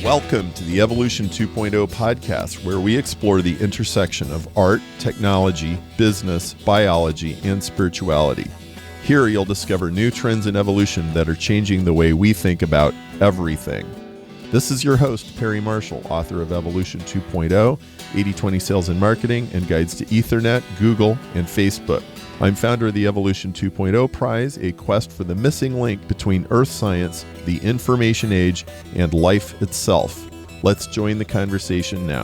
Welcome to the Evolution 2.0 podcast, where we explore the intersection of art, technology, business, biology, and spirituality. Here you'll discover new trends in evolution that are changing the way we think about everything. This is your host, Perry Marshall, author of Evolution 2.0, 80/20 Sales and Marketing, and Guides to Ethernet, Google, and Facebook. I'm founder of the Evolution 2.0 Prize, a quest for the missing link between earth science, the information age, and life itself. Let's join the conversation now.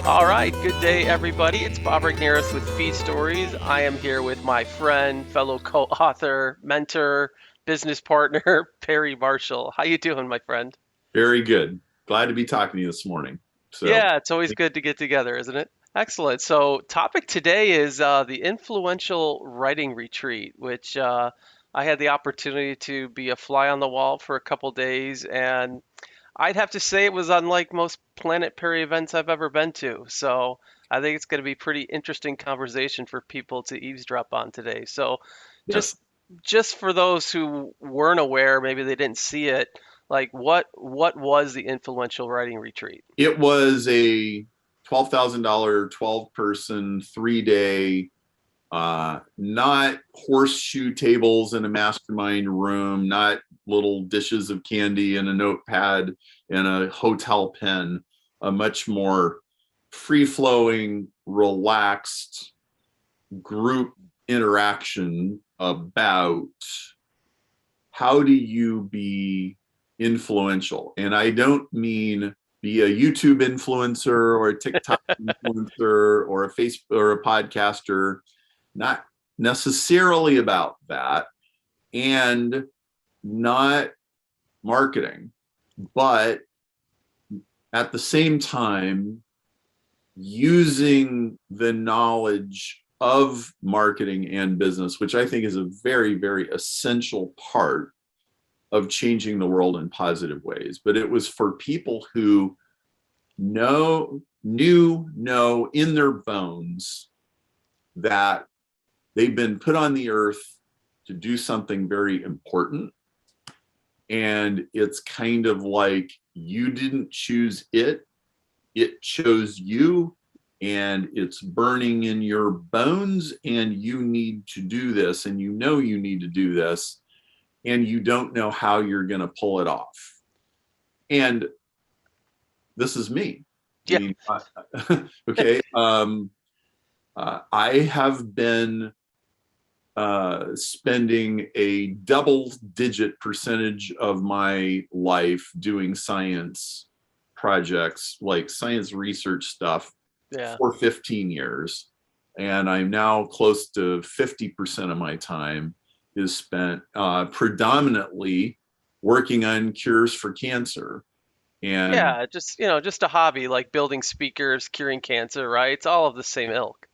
All right, good day, everybody. It's Bob Regnerus with Feed Stories. I am here with my friend, fellow co-author, mentor, business partner, Perry Marshall. How you doing, my friend? Very good. Glad to be talking to you this morning. Yeah, it's always good to get together, isn't it? Excellent. So, topic today is the influential writing retreat, which I had the opportunity to be a fly on the wall for a couple days, and I'd have to say it was unlike most Planet Perry events I've ever been to. So, I think it's going to be pretty interesting conversation for people to eavesdrop on today. So, Yes. just for those who weren't aware, maybe they didn't see it, like what was the influential writing retreat? It was a $12,000, 12-person, 3-day, not horseshoe tables in a mastermind room, not little dishes of candy and a notepad and a hotel pen, a much more free-flowing, relaxed group interaction about how do you be influential. And I don't mean be a YouTube influencer or a TikTok influencer or a Facebook or a podcaster, not necessarily about that, and not marketing, but at the same time, using the knowledge of marketing and business, which I think is a very, very essential part of changing the world in positive ways. But it was for people who know in their bones that they've been put on the earth to do something very important. And it's kind of like you didn't choose it, it chose you, and it's burning in your bones, and you need to do this, and you know you need to do this, and you don't know how you're going to pull it off. And this is me. Yeah. I mean, okay. I have been spending a double-digit percentage of my life doing science projects, like science research stuff, for 15 years. And I'm now close to 50% of my time is spent predominantly working on cures for cancer. And Yeah, just a hobby like building speakers, curing cancer, right? It's all of the same ilk.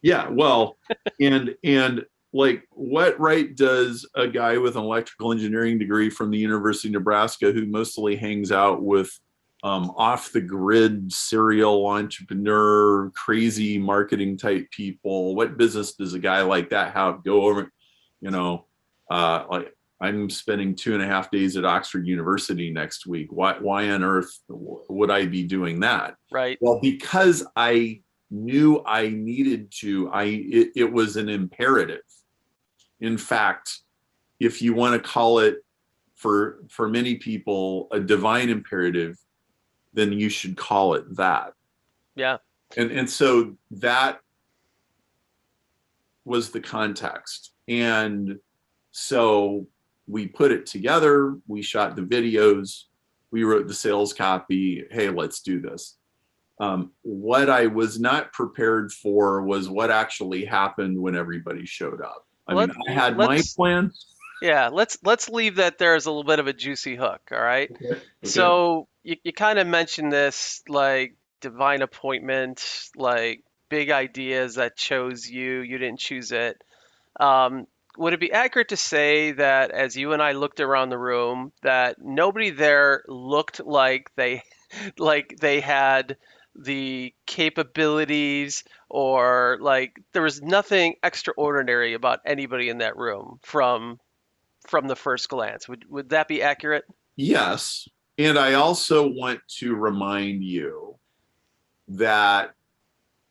yeah, well, and like, what right does a guy with an electrical engineering degree from the University of Nebraska, who mostly hangs out with off the grid serial entrepreneur, crazy marketing type people, what business does a guy like that have? Go over, like, I'm spending 2.5 days at Oxford University next week. Why on earth would I be doing that? Right. Well, because I knew I needed to. It was an imperative. In fact, if you want to call it, for many people, a divine imperative, then you should call it that. Yeah. And so that was the context. And so we put it together, we shot the videos, we wrote the sales copy. Hey, let's do this. What I was not prepared for was what actually happened when everybody showed up. I had my plan. Yeah, let's leave that there as a little bit of a juicy hook, all right? Okay. So you kind of mentioned this, like divine appointment, like big ideas that chose you, you didn't choose it. Would it be accurate to say that as you and I looked around the room, that nobody there looked like they had the capabilities, or like there was nothing extraordinary about anybody in that room from the first glance? Would that be accurate? Yes, And I also want to remind you that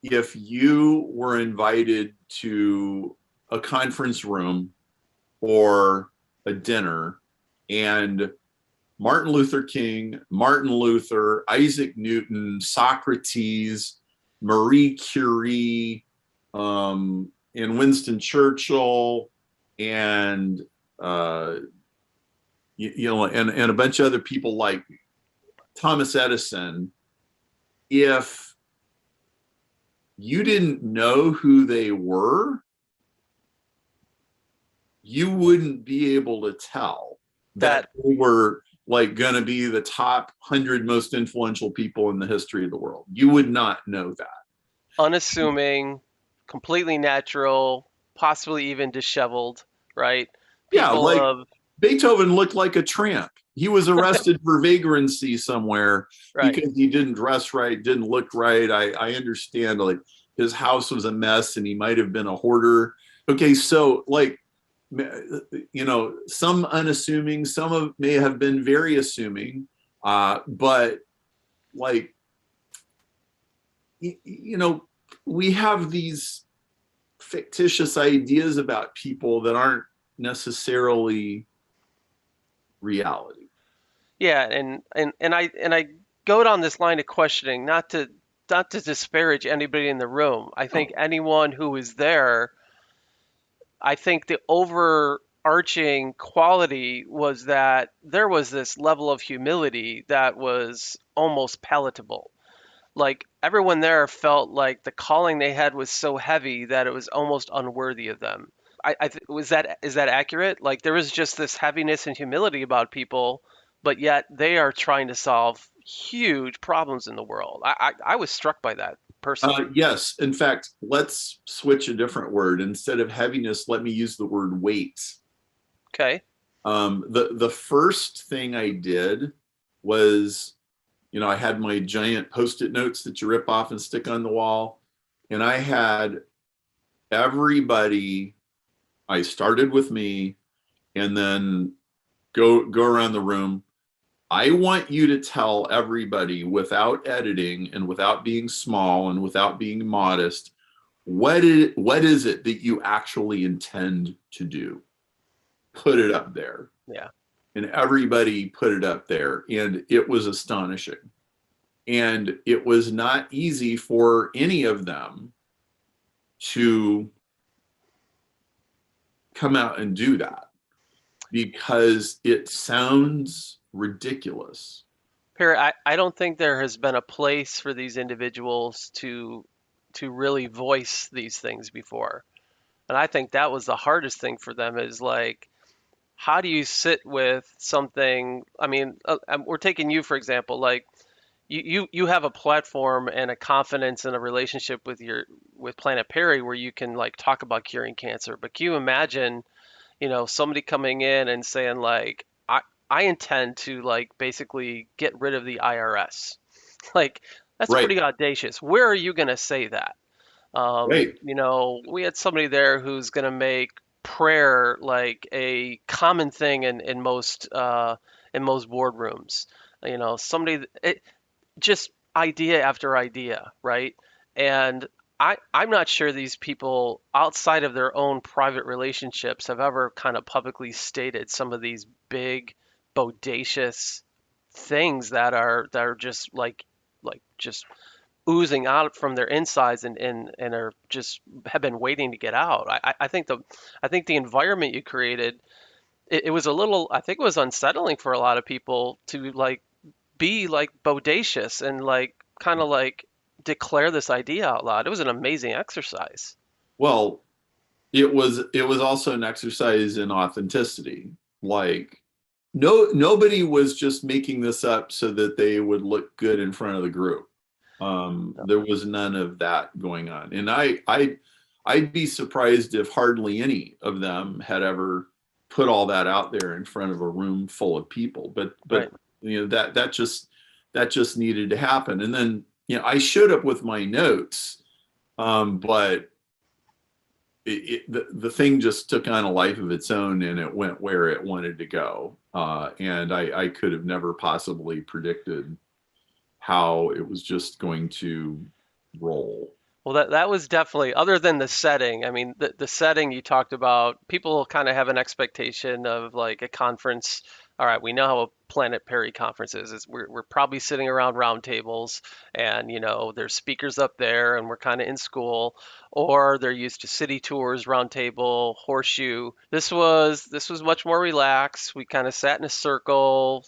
if you were invited to a conference room or a dinner and Martin Luther King, Martin Luther, Isaac Newton, Socrates, Marie Curie, and Winston Churchill, and and a bunch of other people like Thomas Edison, if you didn't know who they were, you wouldn't be able to tell that That they were like going to be the top 100 most influential people in the history of the world. You would not know that. unassuming, completely natural, possibly even disheveled, right? Yeah, People like of, Beethoven looked like a tramp. He was arrested for vagrancy somewhere right. because he didn't dress right, didn't look right. I understand, like his house was a mess and he might have been a hoarder. Okay, so like, some unassuming, some of may have been very assuming, but like, we have these fictitious ideas about people that aren't necessarily reality. Yeah, and I go down this line of questioning, not to disparage anybody in the room. I think Oh, anyone who is there, I think the overarching quality was that there was this level of humility that was almost palatable. Like everyone there felt like the calling they had was so heavy that it was almost unworthy of them. Was that is that accurate? Like there was just this heaviness and humility about people, but yet they are trying to solve huge problems in the world. I was struck by that personally. yes. In fact, let's switch a different word. Instead of heaviness, let me use the word weight. Okay. The first thing I did was, I had my giant post-it notes that you rip off and stick on the wall, and I had everybody. I started with me, and then go around the room. I want you to tell everybody without editing and without being small and without being modest, what is it that you actually intend to do? Put it up there. Yeah. And everybody put it up there. And it was astonishing. And it was not easy for any of them to come out and do that because it sounds ridiculous. Perry, I don't think there has been a place for these individuals to really voice these things before. And I think that was the hardest thing for them is like, how do you sit with something? I mean, we're taking you for example, like you have a platform and a confidence and a relationship with your with Planet Perry where you can like talk about curing cancer. But can you imagine, somebody coming in and saying like, I intend to like basically get rid of the IRS. Like that's Right. pretty audacious. Where are you going to say that? Right. We had somebody there who's going to make prayer like a common thing in most boardrooms. Somebody just idea after idea, right? And I'm not sure these people outside of their own private relationships have ever kind of publicly stated some of these big, bodacious things that are just like just oozing out from their insides and are just have been waiting to get out. I think the environment you created, it was a little, I think it was unsettling for a lot of people to like be like bodacious and like kind of like declare this idea out loud. It was an amazing exercise. Well, it was also an exercise in authenticity. Like, nobody was just making this up so that they would look good in front of the group. There was none of that going on, and I'd be surprised if hardly any of them had ever put all that out there in front of a room full of people. But Right. that just needed to happen. And then I showed up with my notes, but the thing just took on a life of its own, and it went where it wanted to go. And I could have never possibly predicted how it was just going to roll. Well, that was definitely, other than the setting. I mean, the setting you talked about, people kind of have an expectation of like a conference. All right, we know how a Planet Perry conference is. We're probably sitting around round tables, and there's speakers up there, and we're kind of in school, or they're used to city tours, round table, horseshoe. This was much more relaxed. We kind of sat in a circle.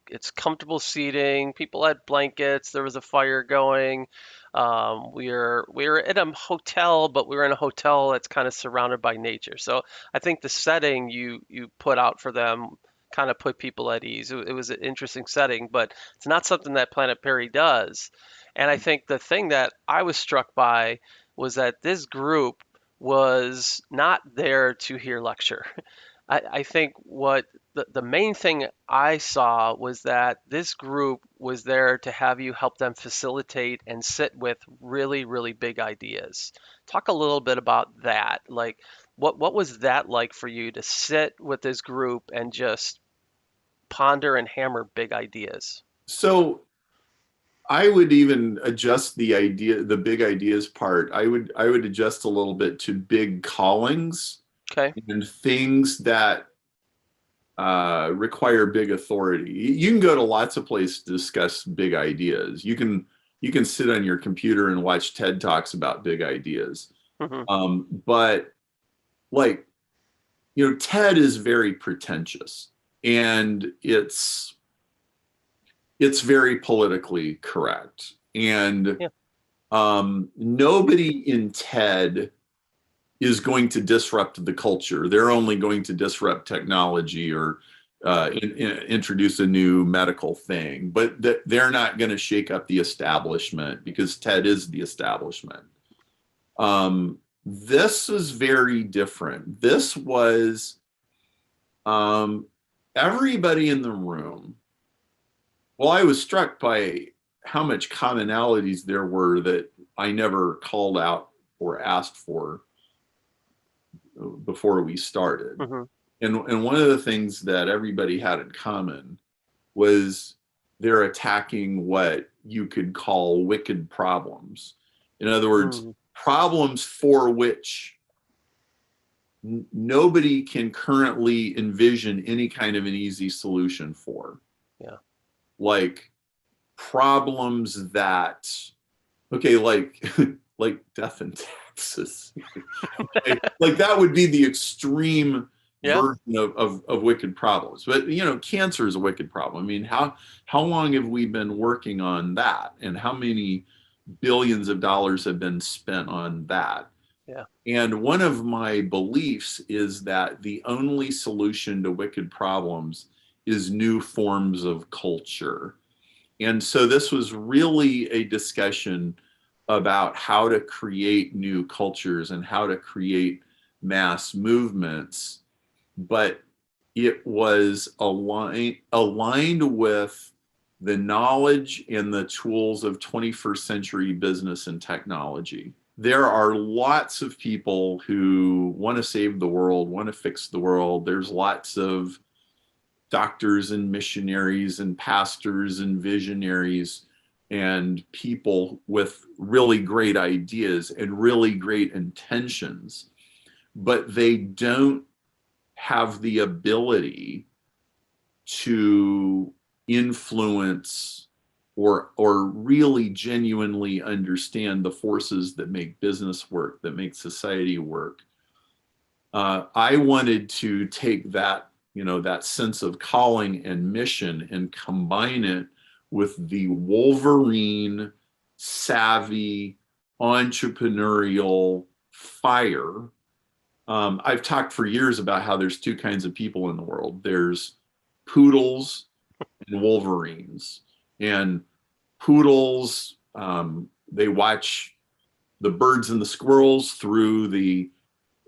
It's comfortable seating. People had blankets. There was a fire going. We were in a hotel, but we were in a hotel that's kind of surrounded by nature. So I think the setting you put out for them kind of put people at ease. It was an interesting setting, but it's not something that Planet Perry does. And I think the thing that I was struck by was that this group was not there to hear lecture. I think what the main thing I saw was that this group was there to have you help them facilitate and sit with really, really big ideas. Talk a little bit about that. Like, what was that like for you to sit with this group and just ponder and hammer big ideas? So I would even adjust the big ideas part. I would adjust a little bit to big callings Okay. and things that require big authority. You can go to lots of places to discuss big ideas. You can sit on your computer and watch TED Talks about big ideas. Hmm. But like, TED is very pretentious, and it's very politically correct. And Yeah. nobody in TED is going to disrupt the culture. They're only going to disrupt technology or introduce a new medical thing, but they're not going to shake up the establishment, because TED is the establishment. This is very different. This was um, everybody in the room. Well, I was struck by how much commonalities there were that I never called out or asked for before we started. Hmm. And one of the things that everybody had in common was they're attacking what you could call wicked problems. In other words, Hmm. problems for which nobody can currently envision any kind of an easy solution for. Yeah. Like problems that, okay, like like death and taxes. Like that would be the extreme Yeah. version of wicked problems. But cancer is a wicked problem. I mean, how long have we been working on that, and how many billions of dollars have been spent on that? Yeah. And one of my beliefs is that the only solution to wicked problems is new forms of culture. And so this was really a discussion about how to create new cultures and how to create mass movements, but it was aligned with the knowledge and the tools of 21st century business and technology. There are lots of people who want to save the world, want to fix the world. There's lots of doctors and missionaries and pastors and visionaries and people with really great ideas and really great intentions, but they don't have the ability to influence or really genuinely understand the forces that make business work, that make society work. I wanted to take that, that sense of calling and mission and combine it with the wolverine, savvy, entrepreneurial fire. I've talked for years about how there's two kinds of people in the world. There's poodles and wolverines. And poodles, they watch the birds and the squirrels through the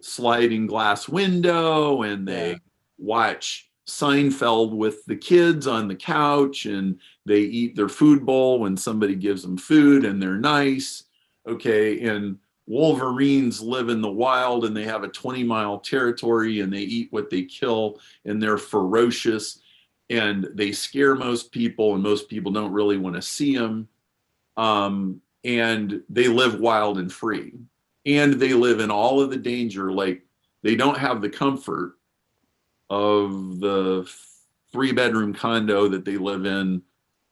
sliding glass window, and Yeah. they watch Seinfeld with the kids on the couch, and they eat their food bowl when somebody gives them food and they're nice. Okay. And wolverines live in the wild and they have a 20-mile territory and they eat what they kill and they're ferocious and they scare most people and most people don't really want to see them. And they live wild and free. And they live in all of the danger. Like they don't have the comfort of the 3-bedroom condo that they live in,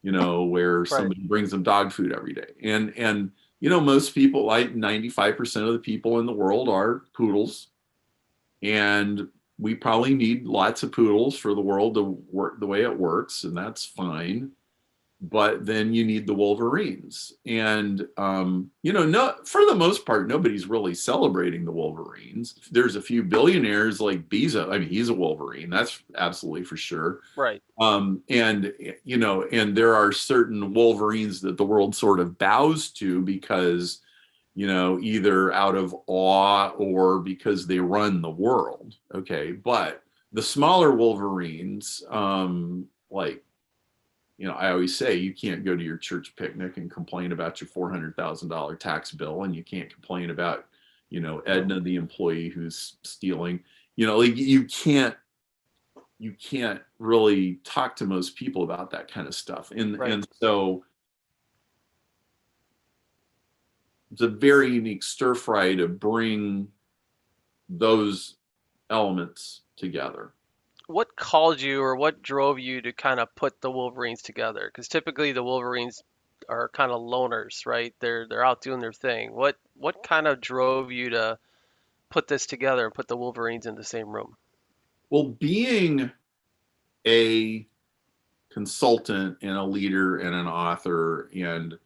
where Right. somebody brings them dog food every day. And most people, like 95% of the people in the world are poodles. And we probably need lots of poodles for the world to work the way it works, and that's fine. But then you need the wolverines. And no, for the most part, nobody's really celebrating the wolverines. There's a few billionaires like Bezos. I mean, he's a wolverine, that's absolutely for sure. Right. And there are certain wolverines that the world sort of bows to because either out of awe or because they run the world. Okay. But the smaller wolverines, like, I always say you can't go to your church picnic and complain about your $400,000 tax bill, and you can't complain about, Edna, the employee who's stealing. Like you can't really talk to most people about that kind of stuff. And Right. and so it's a very unique stir fry to bring those elements together. What called you or what drove you to kind of put the Wolverines together? Because typically the Wolverines are kind of loners, right? They're out doing their thing. What kind of drove you to put this together and put the Wolverines in the same room? Well, being a consultant and a leader and an author and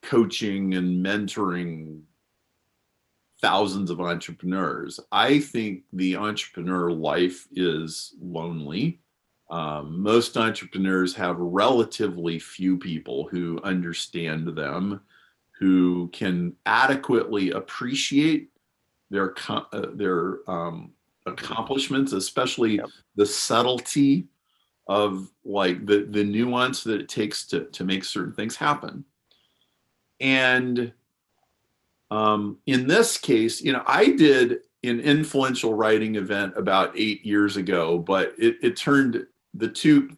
coaching and mentoring thousands of entrepreneurs, I think the entrepreneur life is lonely. Most entrepreneurs have relatively few people who understand them, who can adequately appreciate their accomplishments, especially Yep. the subtlety of like the nuance that it takes to make certain things happen. And in this case, I did an influential writing event about 8 years ago, but it turned the two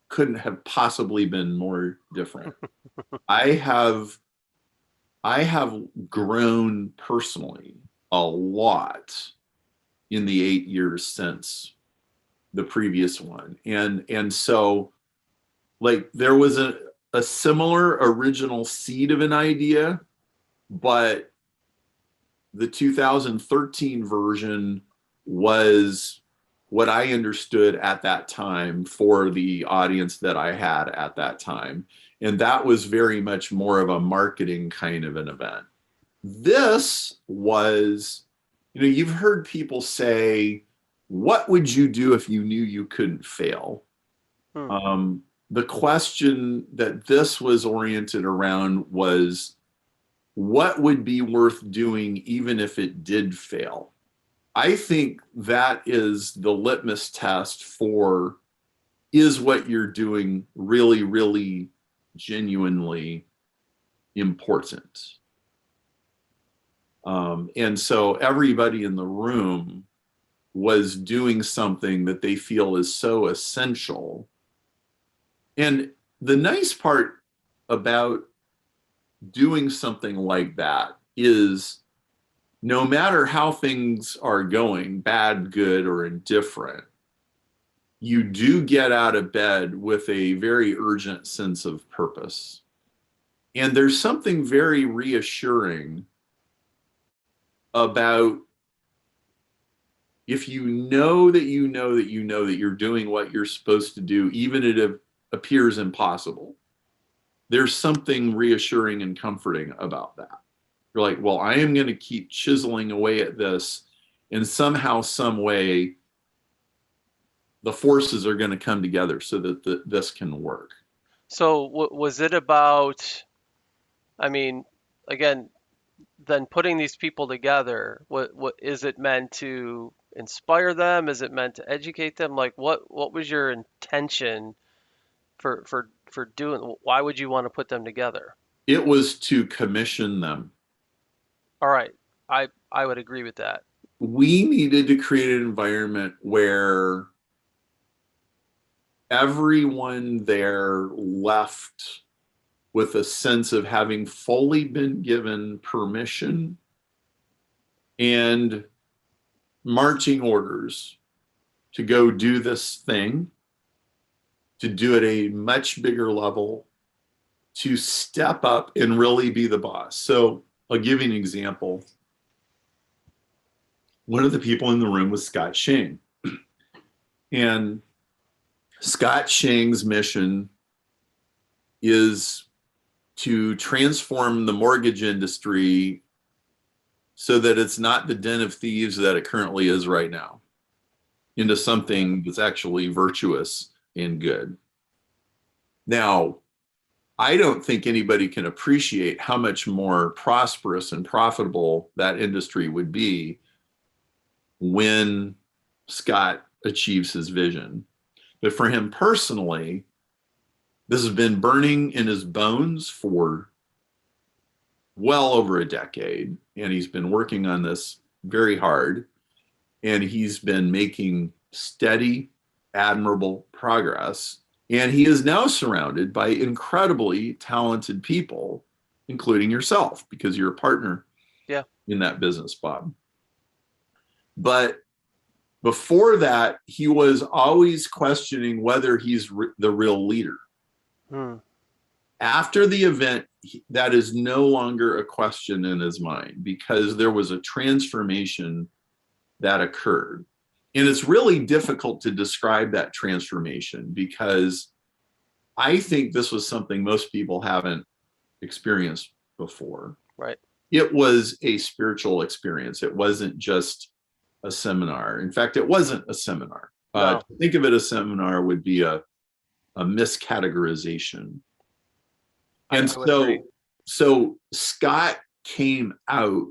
couldn't have possibly been more different. I have I have grown personally a lot in the 8 years since the previous one. And so like there was a similar original seed of an idea, but the 2013 version was what I understood at that time for the audience that I had at that time. And that was very much more of a marketing kind of an event. This was, you've heard people say, what would you do if you knew you couldn't fail? Hmm. The question that this was oriented around was, what would be worth doing even if it did fail? I think that is the litmus test for, is what you're doing really, really genuinely important? And so everybody in the room was doing something that they feel is so essential. And the nice part about doing something like that is no matter how things are going, bad, good, or indifferent, you do get out of bed with a very urgent sense of purpose. And there's something very reassuring about if you know that you know that you know that you're doing what you're supposed to do, even if it appears impossible. There's something reassuring and comforting about that. You're like, well, I am going to keep chiseling away at this, and somehow, some way, the forces are going to come together so that this can work. So was it about, I mean, again, then putting these people together, what is it meant to inspire them? Is it meant to educate them? Like what was your intention for doing? Why would you want to put them together? It was to commission them. All right. I would agree with that. We needed to create an environment where everyone there left with a sense of having fully been given permission and marching orders to go do this thing, to do it at a much bigger level, to step up and really be the boss. So I'll give you an example. One of the people in the room was Scott Shang. And Scott Shang's mission is to transform the mortgage industry so that it's not the den of thieves that it currently is right now, into something that's actually virtuous and good. Now, I don't think anybody can appreciate how much more prosperous and profitable that industry would be when Scott achieves his vision. But for him personally, this has been burning in his bones for well over a decade, and he's been working on this very hard, and he's been making steady, admirable progress. And he is now surrounded by incredibly talented people, including yourself, because you're a partner Yeah. in that business, Bob. But before that, he was always questioning whether he's the real leader. Hmm. After the event, that is no longer a question in his mind because there was a transformation that occurred. And it's really difficult to describe that transformation because I think this was something most people haven't experienced before. Right. It was a spiritual experience. It wasn't just a seminar. In fact, it wasn't a seminar. No. To think of it as a seminar would be a miscategorization. And I would agree. so Scott came out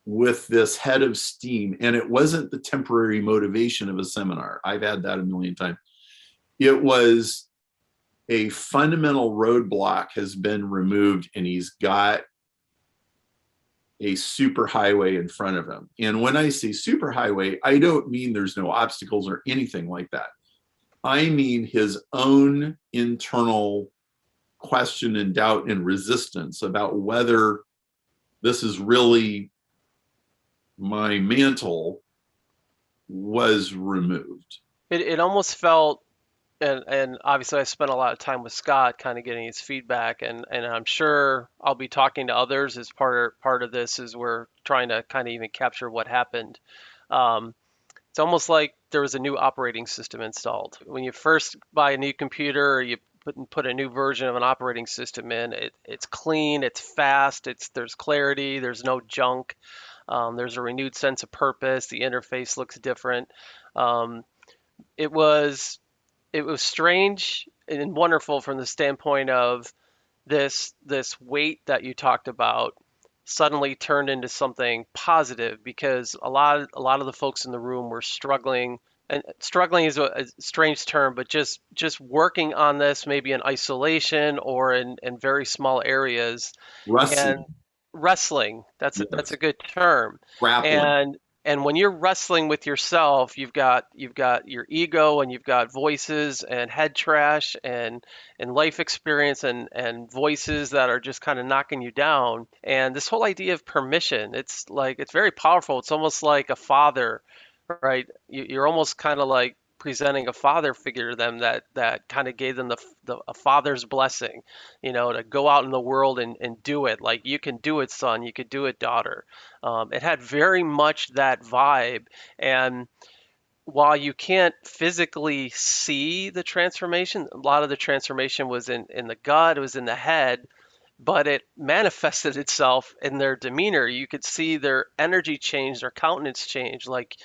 with this head of steam, and it wasn't the temporary motivation of a seminar. I've had that a million times. It was a fundamental roadblock has been removed, and he's got a superhighway in front of him. And when I say superhighway, I don't mean there's no obstacles or anything like that. I mean his own internal question and doubt and resistance about whether this is really my mantle was removed. It almost felt, and obviously I spent a lot of time with Scott kind of getting his feedback, and I'm sure I'll be talking to others as part of this as we're trying to kind of even capture what happened. It's almost like there was a new operating system installed. When you first buy a new computer or you put a new version of an operating system in, it's clean, it's fast, there's clarity, there's no junk, there's a renewed sense of purpose, the interface looks different. Um, it was it was strange and wonderful from the standpoint of this weight that you talked about suddenly turned into something positive because a lot of the folks in the room were struggling, and struggling is a strange term, but just working on this maybe in isolation or in very small areas, and Wrestling, wrestling, that's yes, a good term. grappling, And when you're wrestling with yourself, you've got your ego, and you've got voices and head trash and life experience and voices that are just kind of knocking you down. And this whole idea of permission, it's very powerful. It's almost like a father, right? You're almost kind of like presenting a father figure to them that kind of gave them a father's blessing, to go out in the world and do it. Like, you can do it, son. You could do it, daughter. It had very much that vibe. And while you can't physically see the transformation, a lot of the transformation was in the gut, it was in the head, but it manifested itself in their demeanor. You could see their energy change, their countenance change. Like,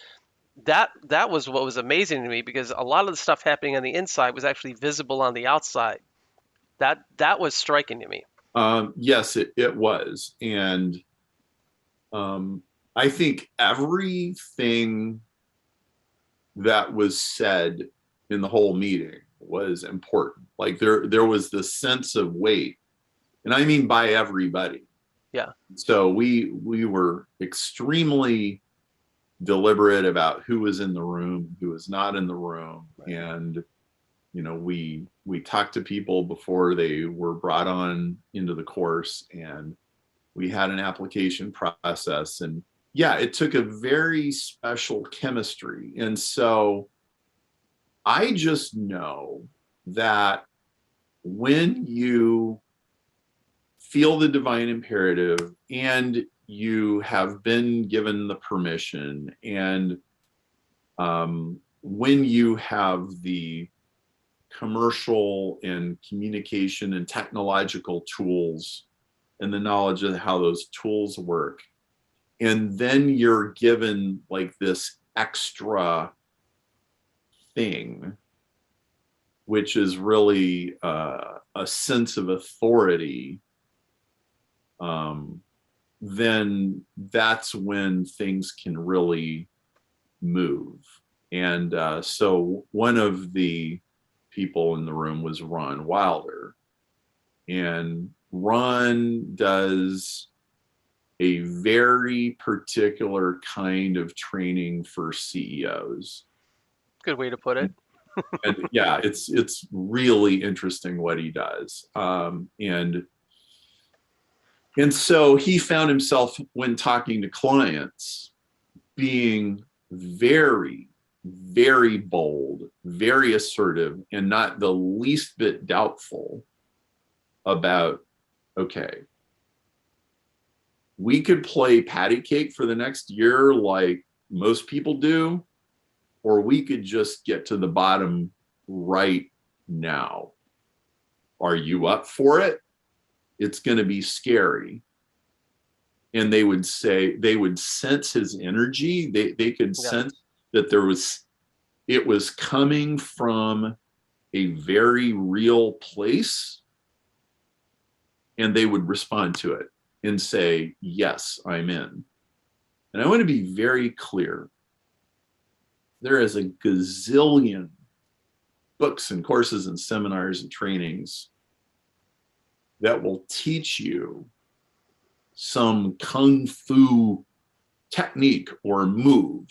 that was what was amazing to me, because a lot of the stuff happening on the inside was actually visible on the outside. That was striking to me. yes, it was. And I think everything that was said in the whole meeting was important. Like there was this sense of weight, and I mean by everybody. Yeah. So we were extremely deliberate about who was in the room, who was not in the room, Right. and we talked to people before they were brought on into the course, and we had an application process, and yeah, it took a very special chemistry. And so I just know that when you feel the divine imperative and you have been given the permission, and when you have the commercial and communication and technological tools and the knowledge of how those tools work, and then you're given like this extra thing, which is really a sense of authority, um, then that's when things can really move. And so one of the people in the room was Ron Wilder. And Ron does a very particular kind of training for CEOs. Good way to put it. And yeah, it's really interesting what he does. And so he found himself, when talking to clients, being very, very bold, very assertive, and not the least bit doubtful about, okay, we could play patty cake for the next year like most people do, or we could just get to the bottom right now. Are you up for it? It's going to be scary. And they would sense his energy. They could Yeah. sense that it was coming from a very real place, and they would respond to it and say, yes, I'm in. And I want to be very clear. There is a gazillion books and courses and seminars and trainings that will teach you some kung fu technique or move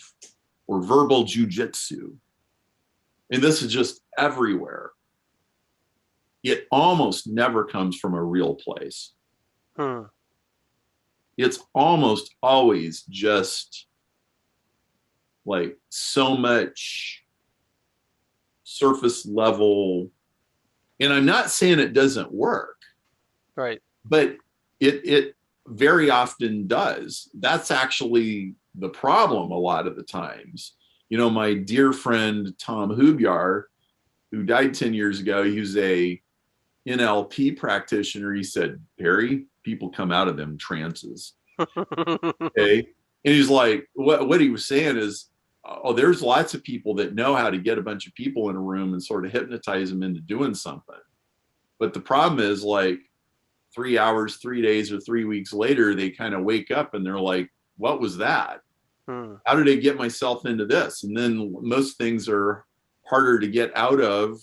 or verbal jujitsu. And this is just everywhere. It almost never comes from a real place. Hmm. It's almost always just like so much surface level. And I'm not saying it doesn't work, Right. but it very often does. That's actually the problem a lot of the times. My dear friend Tom Hubyar, who died 10 years ago, he was a NLP practitioner. He said, Perry, people come out of them trances. Okay. And he's like, what he was saying is, oh, there's lots of people that know how to get a bunch of people in a room and sort of hypnotize them into doing something. But the problem is, like, 3 hours, 3 days, or 3 weeks later, they kind of wake up and they're like, what was that? Hmm. How did I get myself into this? And then most things are harder to get out of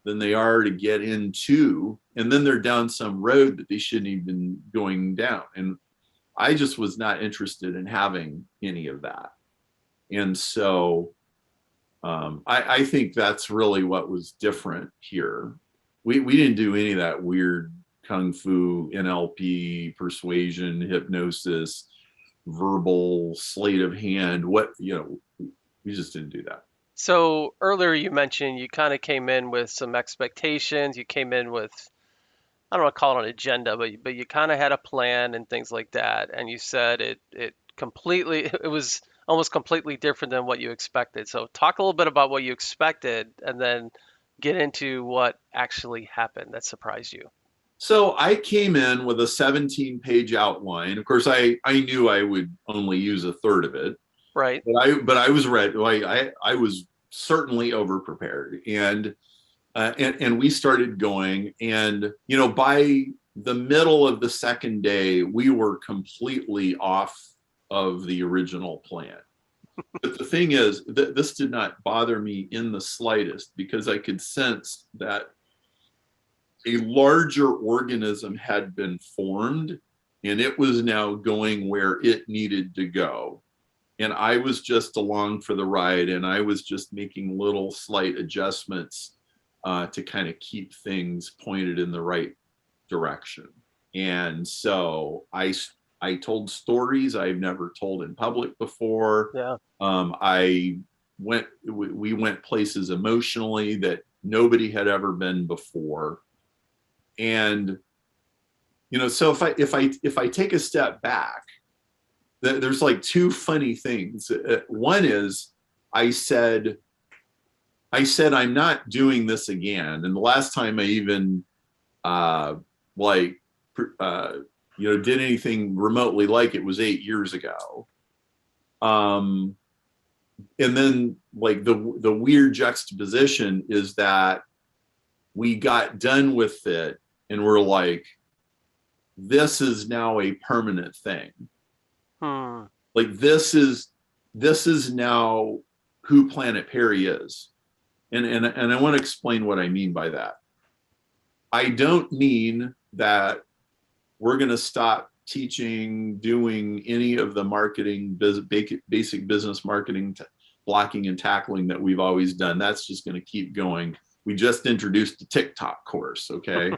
than they are to get into. And then they're down some road that they shouldn't even be going down. And I just was not interested in having any of that. And so I think that's really what was different here. We didn't do any of that weird kung fu, NLP, persuasion, hypnosis, verbal sleight of hand. We just didn't do that. So earlier you mentioned you kind of came in with some expectations. You came in with, I don't want to call it an agenda, but you kind of had a plan and things like that. And you said it completely it was almost completely different than what you expected. So talk a little bit about what you expected and then get into what actually happened that surprised you. So I came in with a 17-page outline. Of course, I knew I would only use a third of it, Right. but I was ready. I was certainly over prepared, and we started going. And by the middle of the second day, we were completely off of the original plan. But the thing is that this did not bother me in the slightest, because I could sense that a larger organism had been formed and it was now going where it needed to go. And I was just along for the ride, and I was just making little slight adjustments to kind of keep things pointed in the right direction. And so I told stories I've never told in public before. Yeah. I we went places emotionally that nobody had ever been before. And so if I take a step back, there's like two funny things. One is I said I'm not doing this again. And the last time I even like did anything remotely like it was 8 years ago. And then like the weird juxtaposition is that we got done with it and we're like, this is now a permanent thing. Like this is now who Planet Perry is. And I want to explain what I mean by that. I don't mean that we're going to stop teaching, doing any of the marketing, basic business marketing, blocking and tackling that we've always done. That's just going to keep going. We just introduced a TikTok course, okay?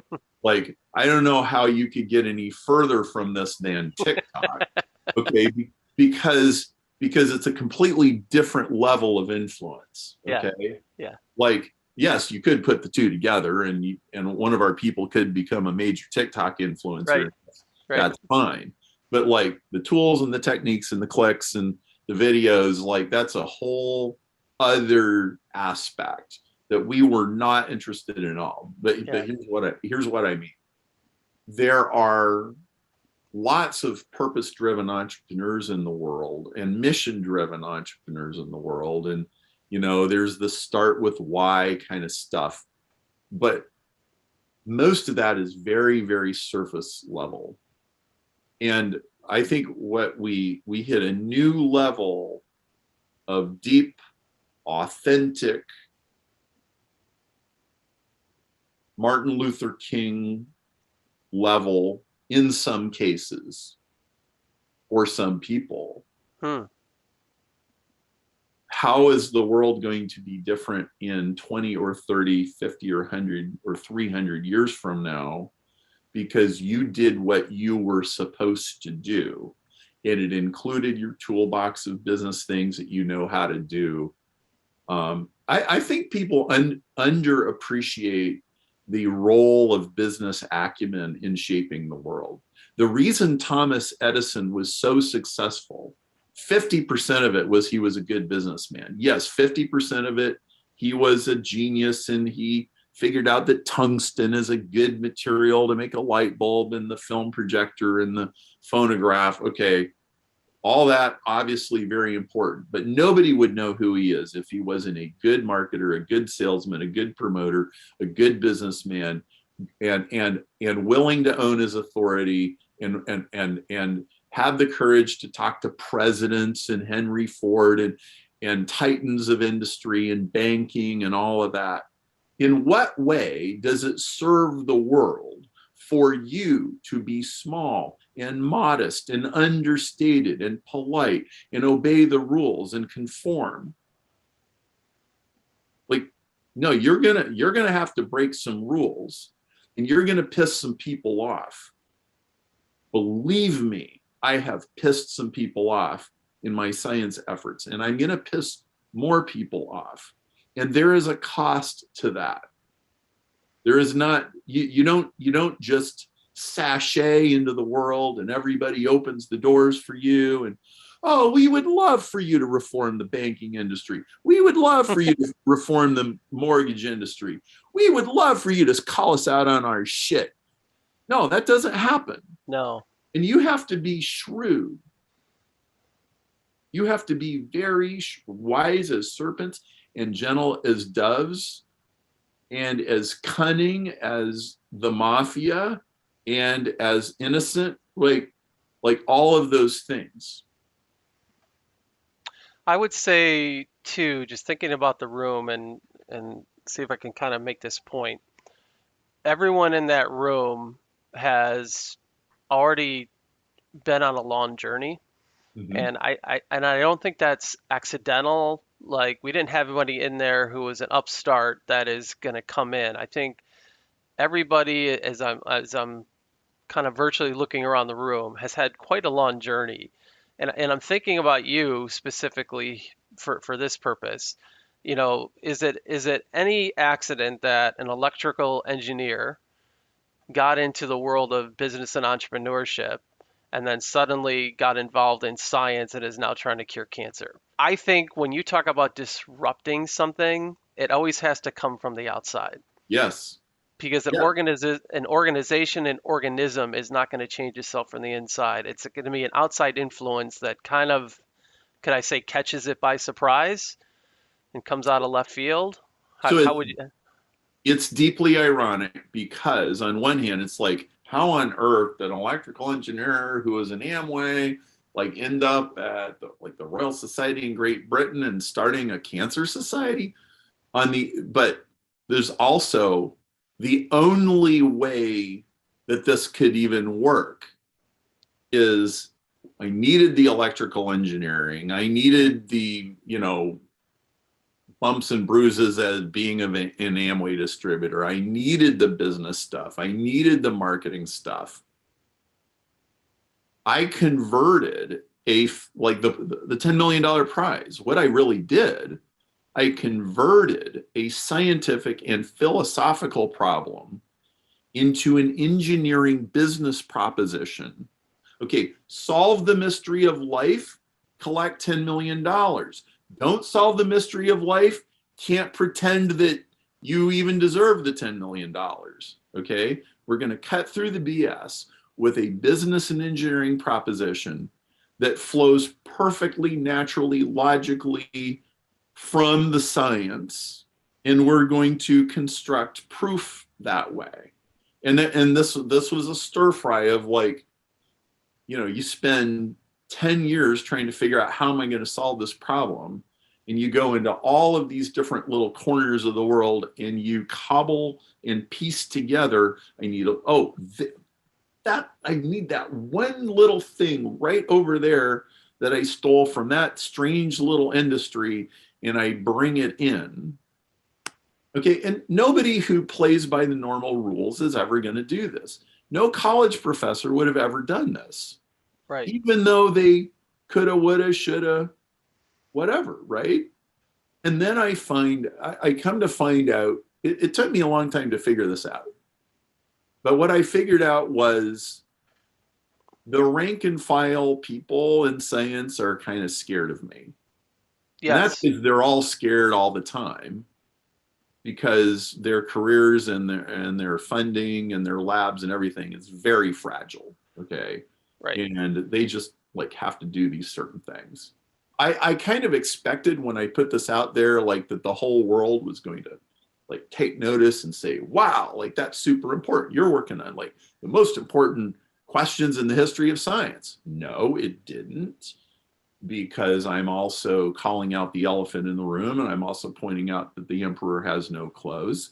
Like, I don't know how you could get any further from this than TikTok, okay? Because it's a completely different level of influence, okay? Yeah. Like, yes, you could put the two together, and one of our people could become a major TikTok influencer. Right. That's fine. But like the tools and the techniques and the clicks and the videos, like that's a whole other aspect that we were not interested in at all. But here's what I mean. There are lots of purpose-driven entrepreneurs in the world and mission-driven entrepreneurs in the world, and there's the start with why kind of stuff, but most of that is very, very surface level. And I think what we hit a new level of deep, authentic Martin Luther King level in some cases for some people. How is the world going to be different in 20 or 30, 50 or 100 or 300 years from now? Because you did what you were supposed to do. And it included your toolbox of business things that you know how to do. I think people underappreciate the role of business acumen in shaping the world. The reason Thomas Edison was so successful, 50% of it was he was a good businessman. Yes, 50% of it, he was a genius and he figured out that tungsten is a good material to make a light bulb and the film projector and the phonograph. Okay, all that obviously very important, but nobody would know who he is if he wasn't a good marketer, a good salesman, a good promoter, a good businessman, and willing to own his authority and have the courage to talk to presidents and Henry Ford and titans of industry and banking and all of that. In what way does it serve the world for you to be small and modest and understated and polite and obey the rules and conform? Like, no, you're gonna have to break some rules and you're gonna piss some people off. Believe me, I have pissed some people off in my science efforts, and I'm gonna piss more people off. And there is a cost to that. There is not, you don't just sashay into the world and everybody opens the doors for you and, oh, we would love for you to reform the banking industry. We would love for you to reform the mortgage industry. We would love for you to call us out on our shit. No, that doesn't happen. No. And you have to be shrewd. You have to be very wise as serpents and gentle as doves and as cunning as the mafia and as innocent, like all of those things. I would say too, just thinking about the room and see if I can kind of make this point. Everyone in that room has already been on a long journey, Hmm. and I don't think that's accidental. Like we didn't have anybody in there who was an upstart that is going to come in. I think everybody, as I'm kind of virtually looking around the room, has had quite a long journey. And I'm thinking about you specifically for this purpose. Is it any accident that an electrical engineer got into the world of business and entrepreneurship and then suddenly got involved in science and is now trying to cure cancer? I think when you talk about disrupting something, it always has to come from the outside Yes. because Yeah. an organization, an organism is not going to change itself from the inside. It's going to be an outside influence that kind of, could I say, catches it by surprise and comes out of left field. How, So how would you? it's deeply ironic because on one hand, it's like, how on earth did an electrical engineer who was an Amway like end up at the Royal Society in Great Britain and starting a cancer society? But there's also the only way that this could even work is I needed the electrical engineering. I needed the, bumps and bruises as being an Amway distributor. I needed the business stuff. I needed the marketing stuff. I converted the $10 million prize. What I really did, I converted a scientific and philosophical problem into an engineering business proposition. Okay, solve the mystery of life, collect $10 million. Don't solve the mystery of life, can't pretend that you even deserve the $10 million. Okay, we're going to cut through the BS with a business and engineering proposition that flows perfectly, naturally, logically from the science, and we're going to construct proof that way. And this was a stir fry of like, you spend 10 years trying to figure out how am I going to solve this problem, and you go into all of these different little corners of the world and you cobble and piece together. I need that one little thing right over there that I stole from that strange little industry, and I bring it in. Okay, and nobody who plays by the normal rules is ever going to do this. No college professor would have ever done this, Right. even though they coulda, woulda, shoulda, whatever, right? And then I come to find out, it took me a long time to figure this out. But what I figured out was the rank and file people in science are kind of scared of me. And that's Yes. because they're all scared all the time because their careers and their funding and their labs and everything is very fragile. Okay. Right. And they just like have to do these certain things. I kind of expected when I put this out there, like that the whole world was going to like take notice and say, wow, like that's super important. You're working on like the most important questions in the history of science. No, it didn't, because I'm also calling out the elephant in the room, and I'm also pointing out that the emperor has no clothes.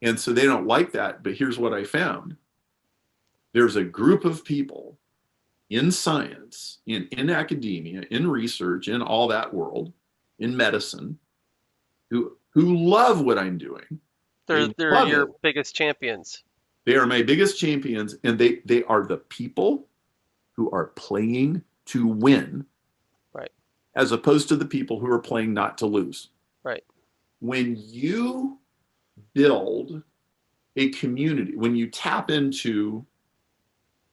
And so they don't like that. But here's what I found: there's a group of people in science, in academia, in research, in all that world, in medicine, who love what I'm doing. They're They they're love your it. biggest champions. They are my biggest champions, and they are the people who are playing to win, Right. as opposed to the people who are playing not to lose. Right. When you build a community, when you tap into,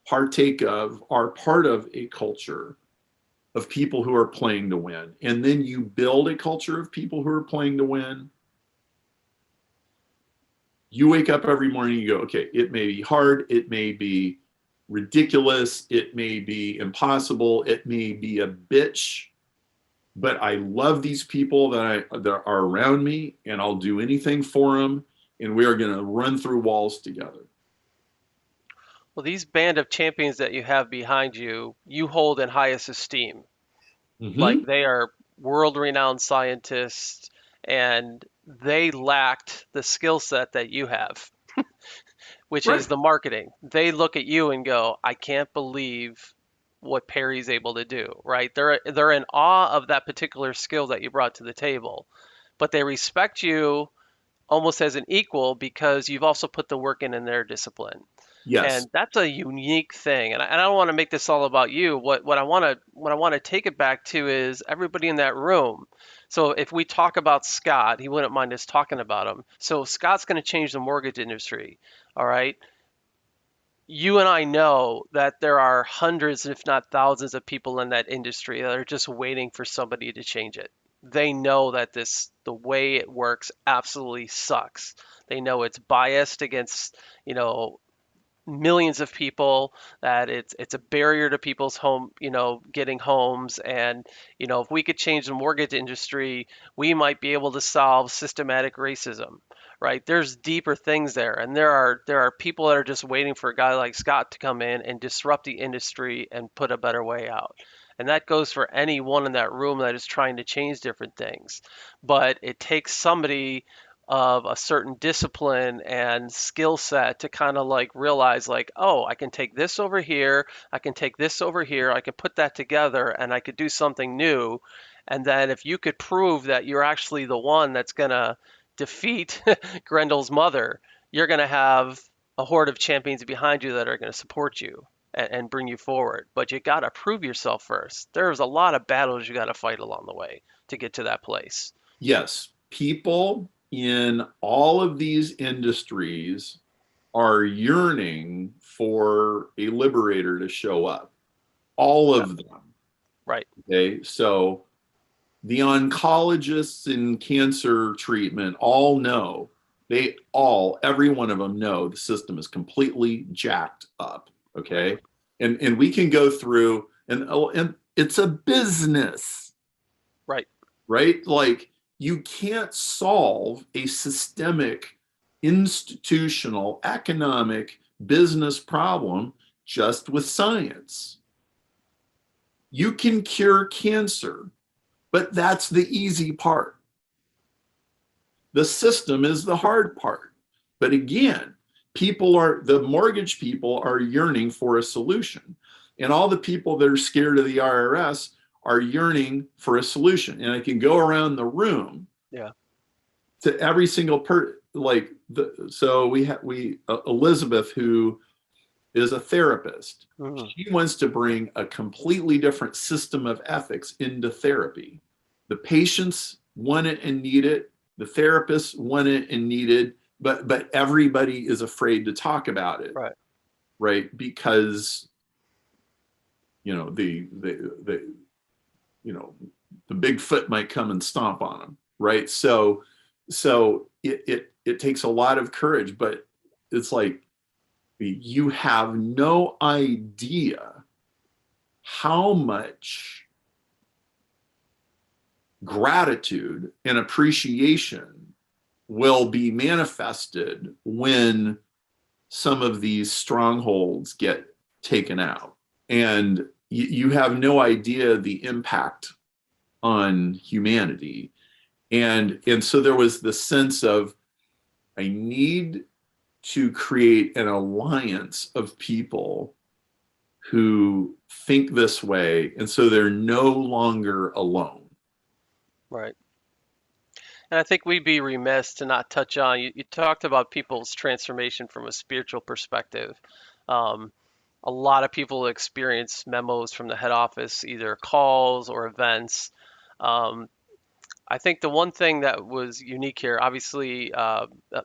partake of, are part of a culture of people who are playing to win, and then you build a culture of people who are playing to win, you wake up every morning and you go, okay, it may be hard, it may be ridiculous, it may be impossible, it may be a bitch, but I love these people that are around me, and I'll do anything for them, and we are going to run through walls together. Well, these band of champions that you have behind you, you hold in highest esteem. Like Mm-hmm. they are world-renowned scientists, and they lacked the skill set that you have, which is Right. the marketing. They look at you and go, I can't believe what Perry's able to do, right? They're in awe of that particular skill that you brought to the table, but they respect you almost as an equal because you've also put the work in their discipline. Yes. And that's a unique thing. And I don't want to make this all about you. What I want to take it back to is everybody in that room. So if we talk about Scott, he wouldn't mind us talking about him. So Scott's going to change the mortgage industry. All right. You and I know that there are hundreds, if not thousands, of people in that industry that are just waiting for somebody to change it. They know that the way it works absolutely sucks. They know it's biased against, you know, millions of people, that it's a barrier to people's home, getting homes. And if we could change the mortgage industry, we might be able to solve systematic racism, right? There's deeper things there, and there are people that are just waiting for a guy like Scott to come in and disrupt the industry and put a better way out. And that goes for anyone in that room that is trying to change different things. But it takes somebody of a certain discipline and skill set to kind of like realize like, oh, I can take this over here, I can take this over here, I can put that together and I could do something new. And then if you could prove that you're actually the one that's going to defeat Grendel's mother, you're going to have a horde of champions behind you that are going to support you and bring you forward. But you got to prove yourself first. There's a lot of battles you got to fight along the way to get to that place. Yes. People in all of these industries are yearning for a liberator to show up. All Yeah, of them. right. Okay. So the oncologists in cancer treatment all know, every one of them know the system is completely jacked up. Okay. And we can go through and it's a business, Right. right? Like you can't solve a systemic, institutional, economic, business problem just with science. You can cure cancer, but that's the easy part. The system is the hard part. But again, the mortgage people are yearning for a solution. And all the people that are scared of the IRS are yearning for a solution. And I can go around the room Yeah. to every single so we Elizabeth, who is a therapist. Mhm. She wants to bring a completely different system of ethics into therapy. The patients want it and need it. The therapists want it and need it, but everybody is afraid to talk about it, Right. right? Because the the big foot might come and stomp on them, right? So it takes a lot of courage, but it's like you have no idea how much gratitude and appreciation will be manifested when some of these strongholds get taken out. And you have no idea the impact on humanity. And so there was the sense of, I need to create an alliance of people who think this way, and so they're no longer alone. Right. And I think we'd be remiss to not touch on, you talked about people's transformation from a spiritual perspective. Um, a lot of people experience memos from the head office, either calls or events. Um, I think the one thing that was unique here, obviously,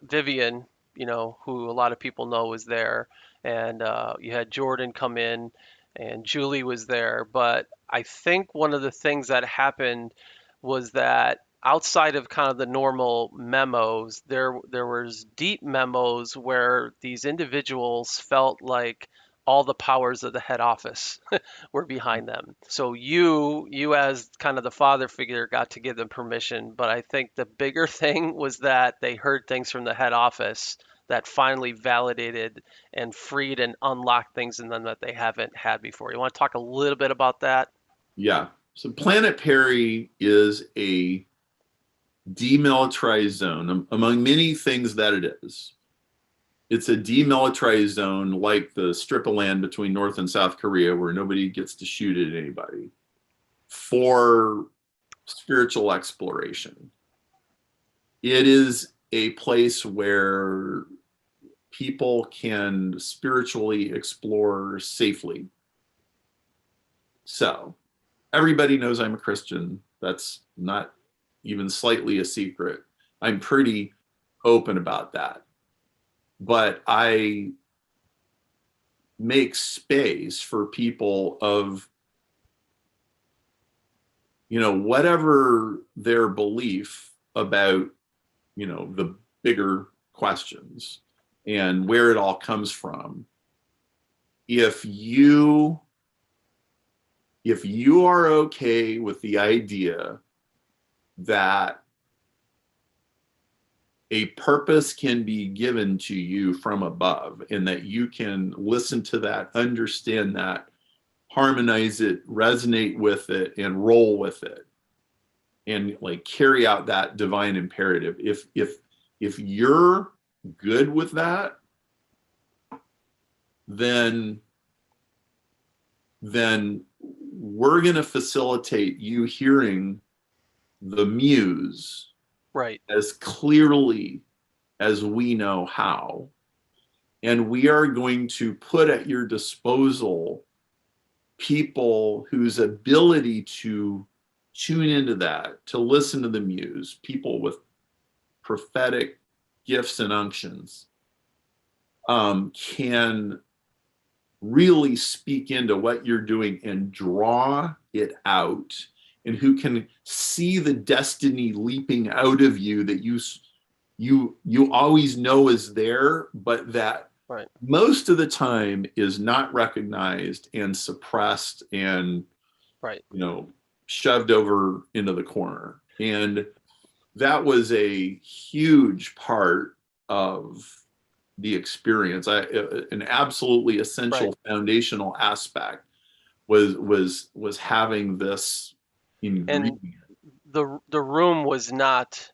Vivian, who a lot of people know was there, and you had Jordan come in, and Julie was there. But I think one of the things that happened was that outside of kind of the normal memos, there was deep memos where these individuals felt like all the powers of the head office were behind them. So you as kind of the father figure got to give them permission, but I think the bigger thing was that they heard things from the head office that finally validated and freed and unlocked things in them that they haven't had before. You want to talk a little bit about that? Yeah. So Planet Perry is a demilitarized zone among many things that it is. it's a demilitarized zone like the strip of land between North and South Korea where nobody gets to shoot at anybody for spiritual exploration. It is a place where people can spiritually explore safely. So, everybody knows I'm a Christian. That's not even slightly a secret. I'm pretty open about that. But I make space for people of, whatever their belief about, the bigger questions and where it all comes from. If you are okay with the idea that a purpose can be given to you from above and that you can listen to that, understand that, harmonize it, resonate with it, and roll with it, and like carry out that divine imperative. If you're good with that, then we're going to facilitate you hearing the muse Right. as clearly as we know how. And we are going to put at your disposal people whose ability to tune into that, to listen to the muse, people with prophetic gifts and unctions, can really speak into what you're doing and draw it out, and who can see the destiny leaping out of you that you always know is there, but that Right. most of the time is not recognized and suppressed and Right. shoved over into the corner. And that was a huge part of the experience. An absolutely Right. essential foundational aspect was having this And ingredient. the room was not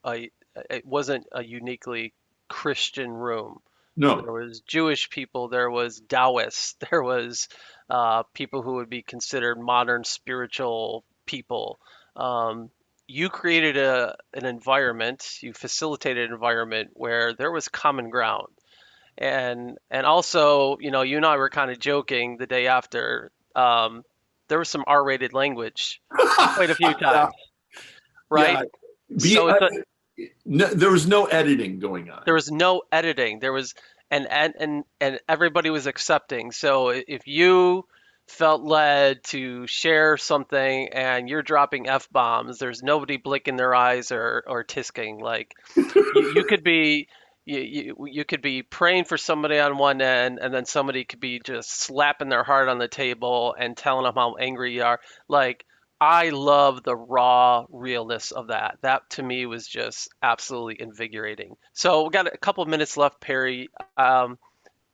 a it wasn't a uniquely Christian room. No, There was Jewish people, there was Taoists, there was people who would be considered modern spiritual people. Um, you created an environment, you facilitated an environment where there was common ground. And also, you and I were kind of joking the day after. There was some R-rated language quite a few yeah, times, right? yeah. Be, So it's a no, there was no editing going on. there was no editing. There was and everybody was accepting. So if you felt led to share something and you're dropping F-bombs, there's nobody blinking their eyes or tisking. Like you could be you could be praying for somebody on one end, and then somebody could be just slapping their heart on the table and telling them how angry you are. Like, I love the raw realness of that. That to me was just absolutely invigorating. So we got a couple of minutes left, Perry.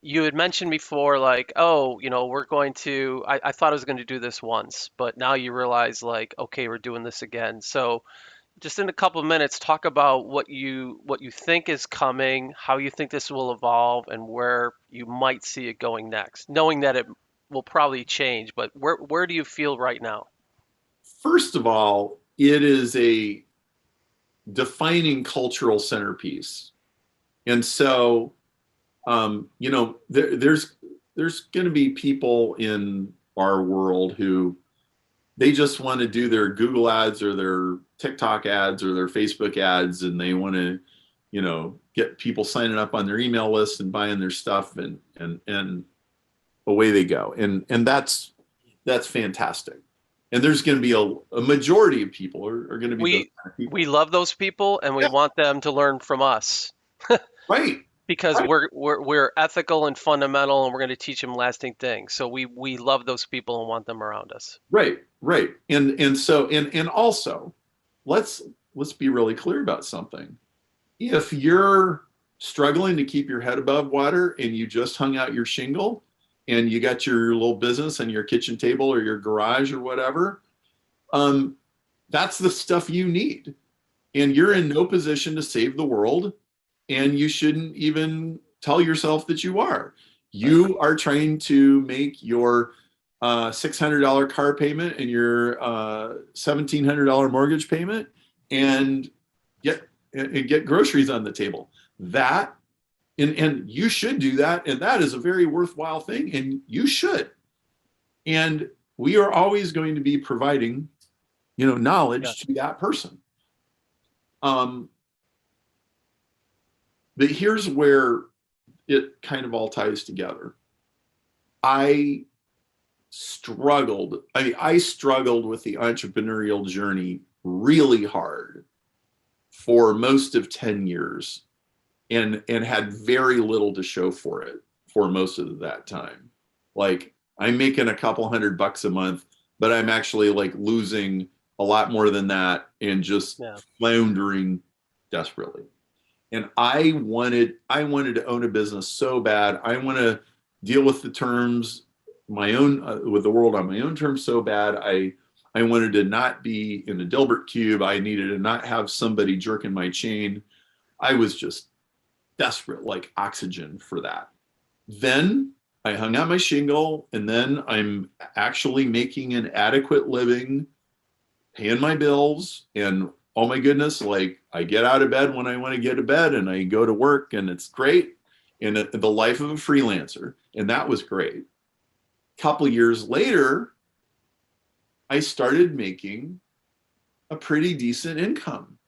You had mentioned before, like, oh, we're going to. I thought I was going to do this once, but now you realize, like, okay, we're doing this again. So just in a couple of minutes, talk about what you think is coming, how you think this will evolve, and where you might see it going next, knowing that it will probably change. But where do you feel right now? First of all, it is a defining cultural centerpiece. And so, there's going to be people in our world who they just want to do their Google ads or their TikTok ads or their Facebook ads, and they want to, get people signing up on their email list and buying their stuff, and away they go. And that's fantastic. And there's going to be a majority of people are going to be those We kind of people. we love those people, and we Yeah, want them to learn from us right, because right, we're ethical and fundamental, and we're going to teach them lasting things. So we love those people and want them around us. right, right. And also, let's let's be really clear about something. If you're struggling to keep your head above water and you just hung out your shingle and you got your little business and your kitchen table or your garage or whatever, um, that's the stuff you need. And you're Yeah. in no position to save the world, and you shouldn't even tell yourself that you are. Right. You are trying to make your $600 car payment and your $1,700 mortgage payment and get groceries on the table. That and you should do that, and that is a very worthwhile thing, and you should. And we are always going to be providing, Yeah. knowledge to that person. Um, but here's where it kind of all ties together. I I struggled with the entrepreneurial journey really hard for most of 10 years and had very little to show for it for most of that time. Like I'm making a couple $100 a month, but I'm actually like losing a lot more than that and just Yeah. floundering desperately. And I wanted to own a business so bad. I want to deal with the terms my own with the world on my own terms so bad. I wanted to not be in a Dilbert cube. I needed to not have somebody jerking my chain. I was just desperate, like oxygen for that. Then I hung out my shingle, and then I'm actually making an adequate living, paying my bills, and oh my goodness, like I get out of bed when I want to get to bed and I go to work and it's great. And the life of a freelancer. And that was great. A couple years later, I started making a pretty decent income.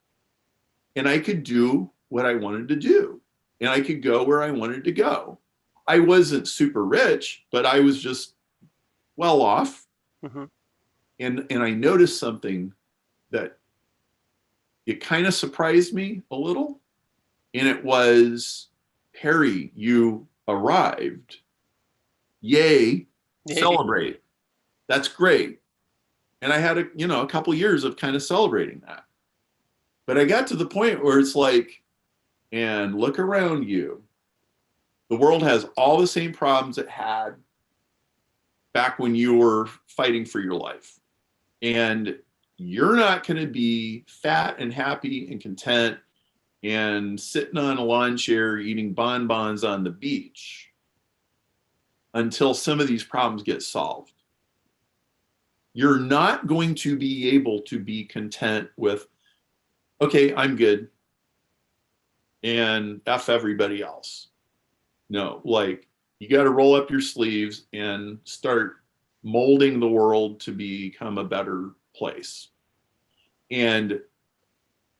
And I could do what I wanted to do. And I could go where I wanted to go. I wasn't super rich, but I was just well off. Mm-hmm. And I noticed something that it kind of surprised me a little. And it was, Perry, you arrived. Yay, celebrate. That's great. And I had a couple years of kind of celebrating that. But I got to the point where it's like, and look around you. The world has all the same problems it had back when you were fighting for your life. And you're not going to be fat and happy and content and sitting on a lawn chair eating bonbons on the beach until some of these problems get solved. You're not going to be able to be content with, okay, I'm good, and F everybody else. No, like you got to roll up your sleeves and start molding the world to become a better place. And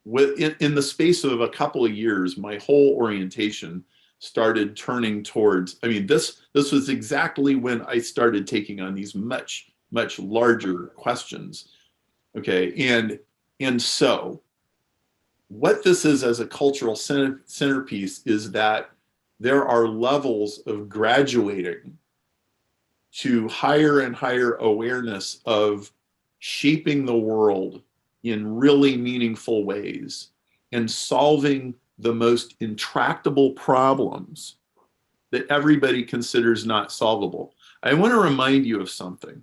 in the space of a couple of years, my whole orientation started turning towards, this was exactly when I started taking on these much larger questions. Okay. And so what this is as a cultural centerpiece is that there are levels of graduating to higher and higher awareness of shaping the world in really meaningful ways and solving the most intractable problems that everybody considers not solvable. I want to remind you of something.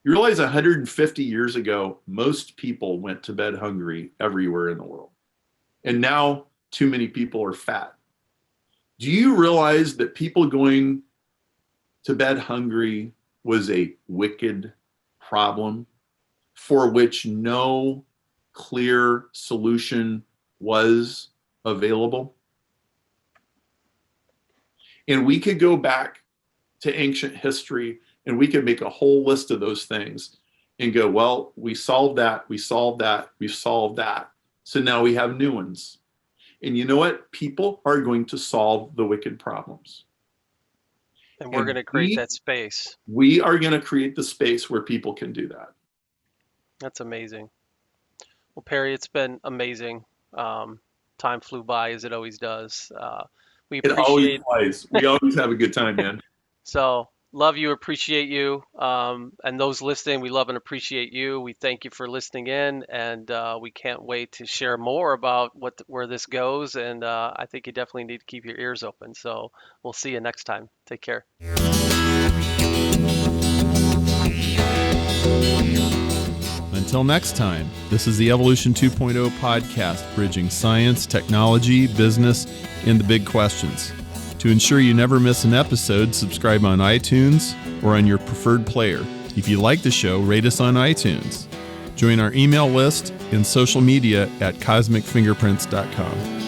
You realize 150 years ago, most people went to bed hungry everywhere in the world. And now too many people are fat. Do you realize that people going to bed hungry was a wicked problem for which no clear solution was available? And we could go back to ancient history and we could make a whole list of those things and go, well, we solved that, we solved that, we solved that. So now we have new ones. And you know what? People are going to solve the wicked problems. And we're going to create that space. We are going to create the space where people can do that. That's amazing. Well, Perry, it's been amazing. Time flew by as it always does. We It always appreciate flies. We always have a good time, man. so love you, appreciate you, and those listening. We love and appreciate you. We thank you for listening in, and we can't wait to share more about where this goes. And I think you definitely need to keep your ears open. So we'll see you next time. Take care. Until next time, this is the Evolution 2.0 podcast, bridging science, technology, business, and the big questions. To ensure you never miss an episode, subscribe on iTunes or on your preferred player. If you like the show, rate us on iTunes. Join our email list and social media at cosmicfingerprints.com.